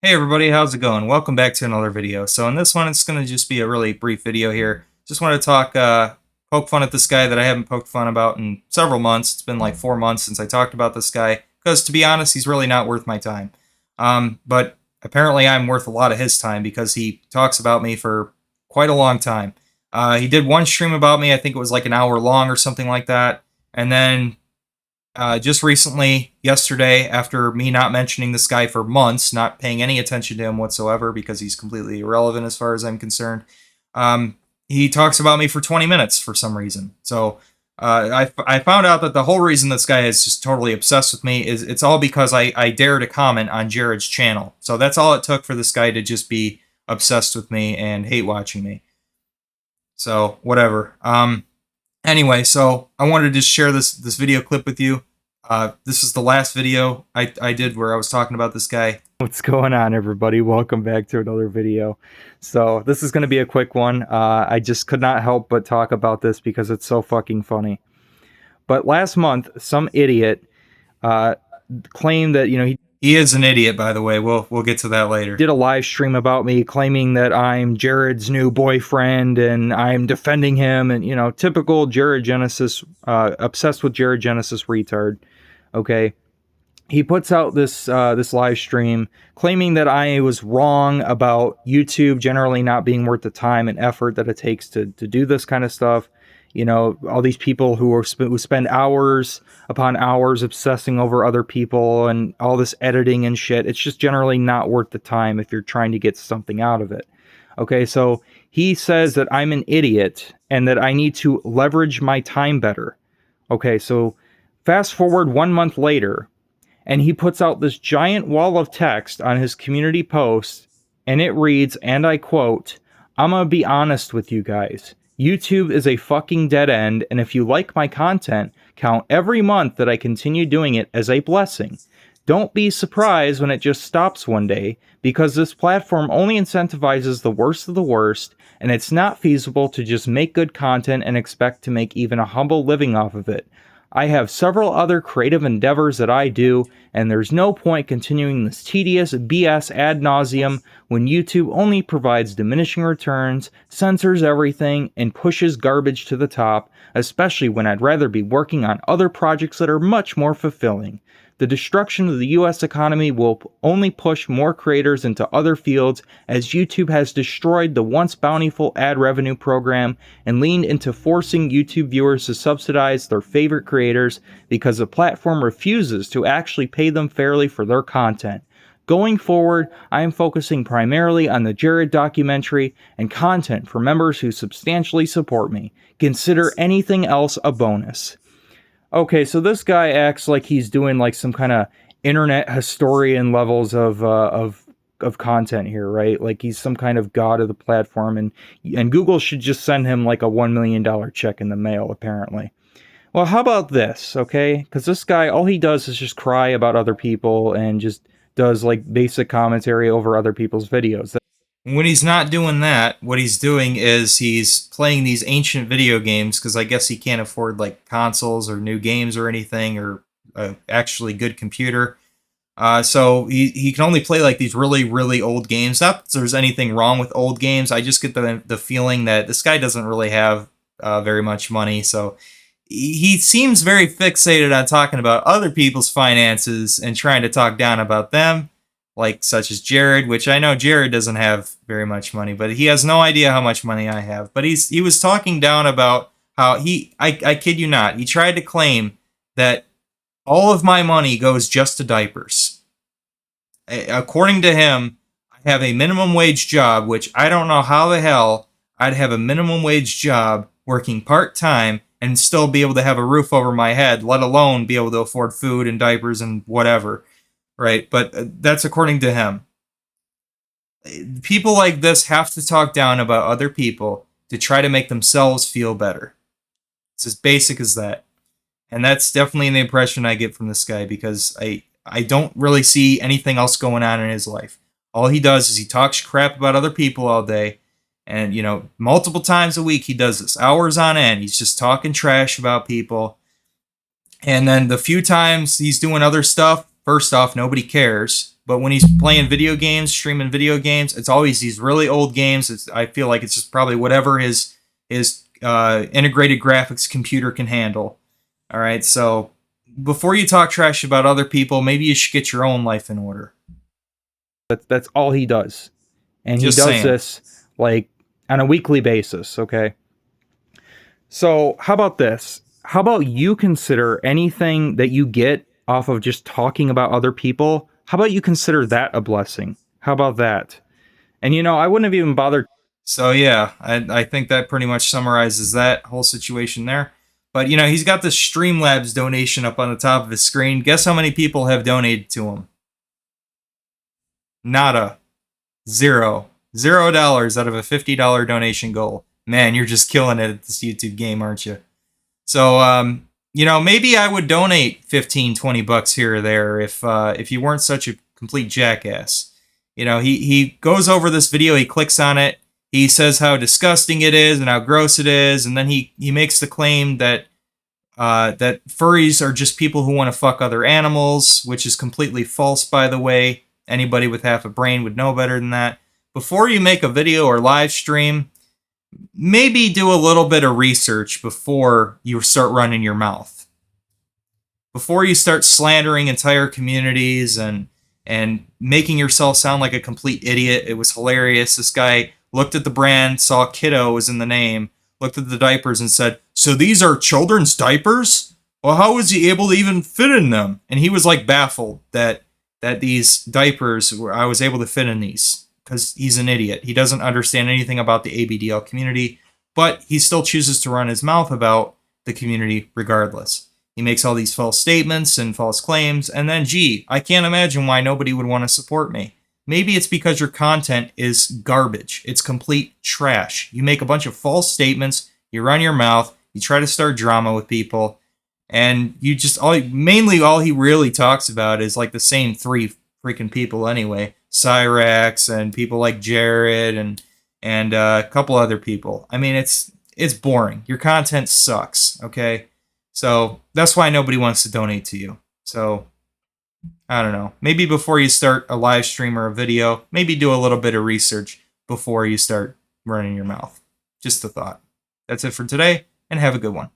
Hey everybody, how's it going? Welcome back to another video. So in this one, it's going to just be a really brief video here. Just want to talk, poke fun at this guy that I haven't poked fun about in several months. It's been like 4 months since I talked about this guy, because to be honest, he's really not worth my time. But apparently I'm worth a lot of his time because he talks about me for quite a long time. He did one stream about me, I think it was like an hour long or something like that. And then just recently, yesterday, after me not mentioning this guy for months, not paying any attention to him whatsoever because he's completely irrelevant as far as I'm concerned, he talks about me for 20 minutes for some reason. So I found out that the whole reason this guy is just totally obsessed with me is it's all because I dare to comment on Jared's channel. So that's all it took for this guy to just be obsessed with me and hate watching me. So whatever. Anyway, so I wanted to just share this video clip with you. This is the last video I did where I was talking about this guy. What's going on, everybody? Welcome back to another video. So this is going to be a quick one. I just could not help but talk about this because it's so fucking funny. But last month, some idiot claimed that, He is an idiot, by the way. We'll get to that later. Did a live stream about me claiming that I'm Jared's new boyfriend and I'm defending him, and typical Jared Genesis, obsessed with Jared Genesis retard. Okay. He puts out this live stream claiming that I was wrong about YouTube generally not being worth the time and effort that it takes to do this kind of stuff. All these people who spend hours upon hours obsessing over other people and all this editing and shit. It's just generally not worth the time if you're trying to get something out of it. Okay, so he says that I'm an idiot and that I need to leverage my time better. Okay, so fast forward 1 month later, and he puts out this giant wall of text on his community post, and it reads, and I quote, "I'm gonna be honest with you guys. YouTube is a fucking dead end, and if you like my content, count every month that I continue doing it as a blessing. Don't be surprised when it just stops one day, because this platform only incentivizes the worst of the worst, and it's not feasible to just make good content and expect to make even a humble living off of it. I have several other creative endeavors that I do, and there's no point continuing this tedious BS ad nauseum when YouTube only provides diminishing returns, censors everything, and pushes garbage to the top, especially when I'd rather be working on other projects that are much more fulfilling. The destruction of the US economy will only push more creators into other fields, as YouTube has destroyed the once bountiful ad revenue program and leaned into forcing YouTube viewers to subsidize their favorite creators because the platform refuses to actually pay them fairly for their content. Going forward, I am focusing primarily on the Jared documentary and content for members who substantially support me. Consider anything else a bonus." Okay, so this guy acts like he's doing like some kind of internet historian levels of content here, right? Like he's some kind of god of the platform, and Google should just send him like a $1 million check in the mail, apparently. Well, how about this, okay? Because this guy, all he does is just cry about other people and just does like basic commentary over other people's videos. When he's not doing that, what he's doing is he's playing these ancient video games because I guess he can't afford like consoles or new games or anything or actually good computer. So he can only play like these really, really old games. Not that there's anything wrong with old games. I just get the feeling that this guy doesn't really have very much money. So he seems very fixated on talking about other people's finances and trying to talk down about them, like such as Jared, which I know Jared doesn't have very much money, but he has no idea how much money I have. But he was talking down about how I kid you not, he tried to claim that all of my money goes just to diapers. According to him, I have a minimum wage job, which I don't know how the hell I'd have a minimum wage job working part-time and still be able to have a roof over my head, let alone be able to afford food and diapers and whatever. Right, but that's according to him. People like this have to talk down about other people to try to make themselves feel better. It's as basic as that. And that's definitely the impression I get from this guy, because I don't really see anything else going on in his life. All he does is he talks crap about other people all day. And, multiple times a week he does this, hours on end. He's just talking trash about people. And then the few times he's doing other stuff, first off, nobody cares But when he's playing video games, streaming video games, it's always these really old games. I feel like it's just probably whatever his integrated graphics computer can handle. All right, so before you talk trash about other people, maybe you should get your own life in order. That's all he does. And Just he does saying. this like on a weekly basis, okay? So, how about this? How about you consider anything that you get off of just talking about other people? How about you consider that a blessing? How about that? And I wouldn't have even bothered. So yeah, I think that pretty much summarizes that whole situation there. But he's got the Streamlabs donation up on the top of his screen. Guess how many people have donated to him? Nada. Zero. $0 out of a $50 donation goal. Man, you're just killing it at this YouTube game, aren't you? So, maybe I would donate 15, 20 bucks here or there if you weren't such a complete jackass. He goes over this video, he clicks on it, he says how disgusting it is and how gross it is, and then he makes the claim that that furries are just people who want to fuck other animals, which is completely false, by the way. Anybody with half a brain would know better than that. Before you make a video or live stream, maybe do a little bit of research before you start running your mouth. Before you start slandering entire communities and making yourself sound like a complete idiot. It was hilarious. This guy looked at the brand, saw kiddo was in the name, looked at the diapers and said, "So these are children's diapers? Well, how was he able to even fit in them?" And he was like baffled that these diapers I was able to fit in these, because he's an idiot. He doesn't understand anything about the ABDL community, but he still chooses to run his mouth about the community regardless. He makes all these false statements and false claims, and then, gee, I can't imagine why nobody would want to support me. Maybe it's because your content is garbage. It's complete trash. You make a bunch of false statements, you run your mouth, you try to start drama with people, and you just mainly all he really talks about is like the same three freaking people anyway. Cyrax and people like Jared and a couple other people. I mean, it's boring. Your content sucks, okay? So that's why nobody wants to donate to you. So I don't know. Maybe before you start a live stream or a video, maybe do a little bit of research before you start running your mouth. Just a thought. That's it for today, and have a good one.